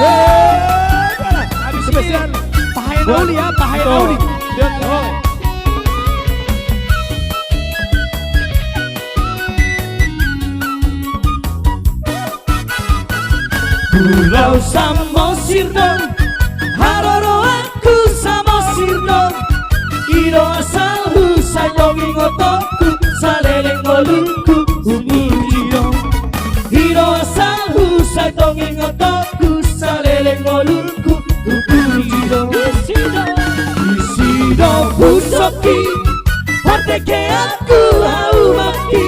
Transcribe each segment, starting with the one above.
Habis spesial pahain Auli ya, pahain Auli. Pulau Samosir dong, haroro aku Samosir dong. Iro asal husai dongi ngotoku, saleleng ngolungku umujidong. Iro asal husai dongi ngotoku, saleleng ngolungku umujidong. Isido pusoki, parteke aku hau maki.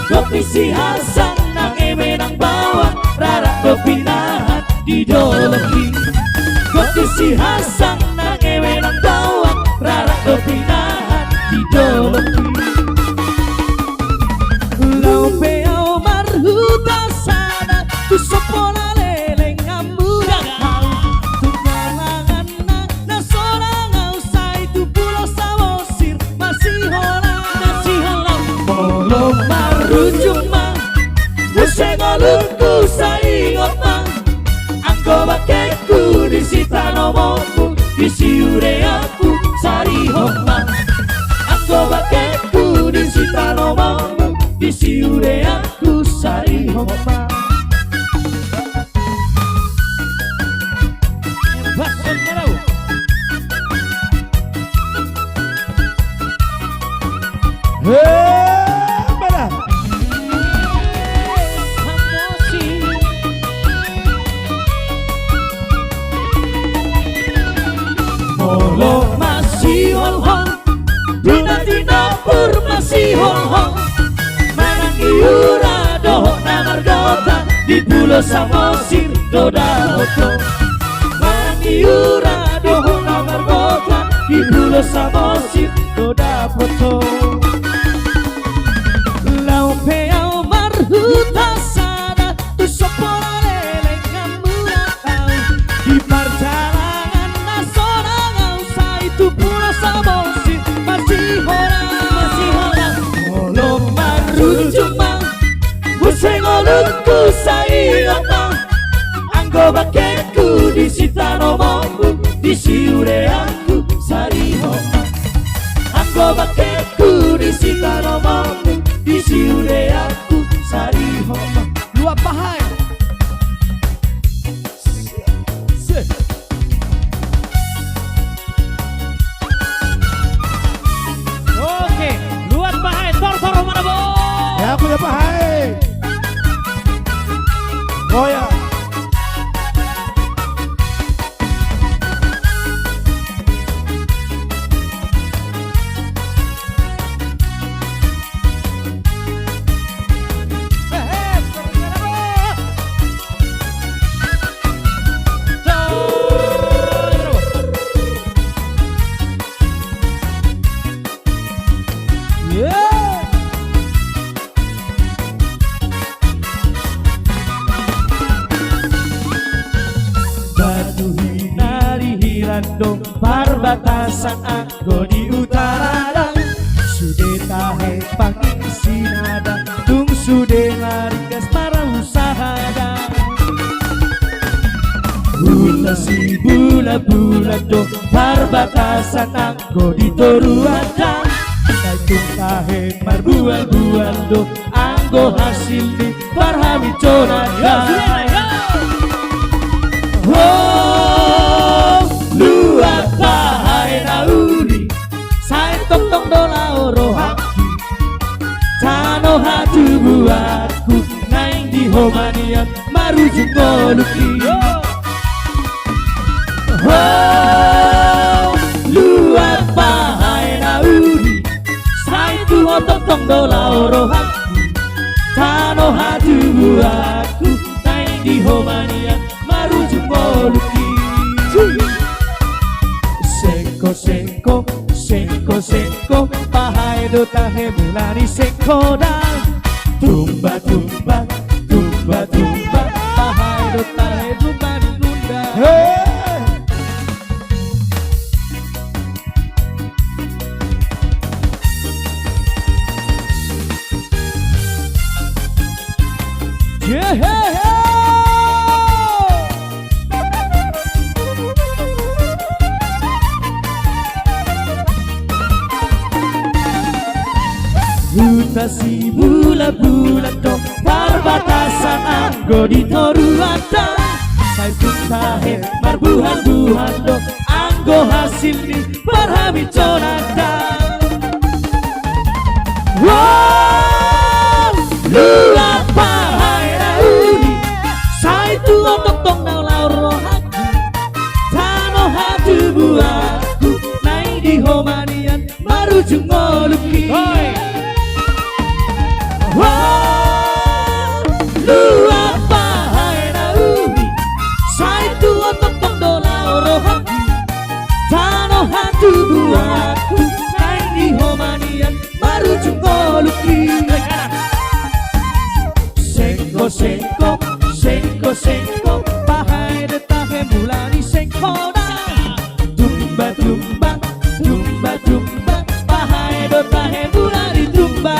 Kopi si Hasan nang emenang bawang, rara kopi nahan di doloki. Kopi si Hasan nang emenang bawang, rara kopi nahan di doloki. Lau peau marhuta sana, tu sopola leleng amura hau. Tu kalangan na sorang ausai, tu pulau Samosir masih holang. Molo marujung mang, musengolungku saingot mang. Angko bakeku disita nomorku, disiure aku sari homang. Angko bakeku disita nomorku, disiure aku sari homang. Basson Marau. Mana? Molo masih hol-hol, dina-dina masih hol-hol. Manang iura doho namar gota, di pulau Samosir doda hoto. Manang iura doho namar gota, di pulau Samosir doda foto. Lau peau marhuta sana, tu sopora leleng kamura kau. Di perjalanan nasional usai tu pulau Samosir masih holang. Molo marujung mang, busengolungku saingot mang. Anggo bakeku disita nomorku, disiure aku sari homang. Anggo bakeku disita nomorku, disiure aku sari homang. Dua pahai. Oke, luat pahai, tor mana bo? Ya aku ya pahai. Oh ya. Batu hinari hirando, perbatasan anggo di utara. Sude tahe panging sinada, tung sude ngarikas para usahada. Buta si bula-bula do, perbatasan anggo di toruada. Kaitung tahe marbual-bual do, anggo hasil di parhami conada. Oh, luar pahai nauri, saya tong dola orohaki. Tano hatu buatku, naing di homanian marujung goluki. Oh, luar pahai nauri, saya tong dola orohaki. Tano hatu buatku, naing di homanian marujung goluki. Seko, pahai do tahe mulani sekoda. Tumba, pahai do tahe mulani nunda. Hutasi bulat-bulat dong perbatasan anggo di toruatan saya tuntahe marbuhan-buhan dong anggo hasil di parhami conatan. Wow, lu apa hai rauni saya tu otok tong nau lauro hati tano hati buatku naik di homanian marujung ngoluki. Wow, lu apa hai rauni saya tu otok tong do lauro hati tano hati buatku naik di homanian marujung ngoluki. Sengko, sengko, sengko, pahai detahe mulani sengkona. Tumba, tumba, tumba, tumba, pahai detahe mulani tumba.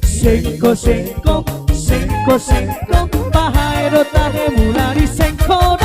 Sengko, sengko, sengko, sengko, pahai detahe mulani sengkona.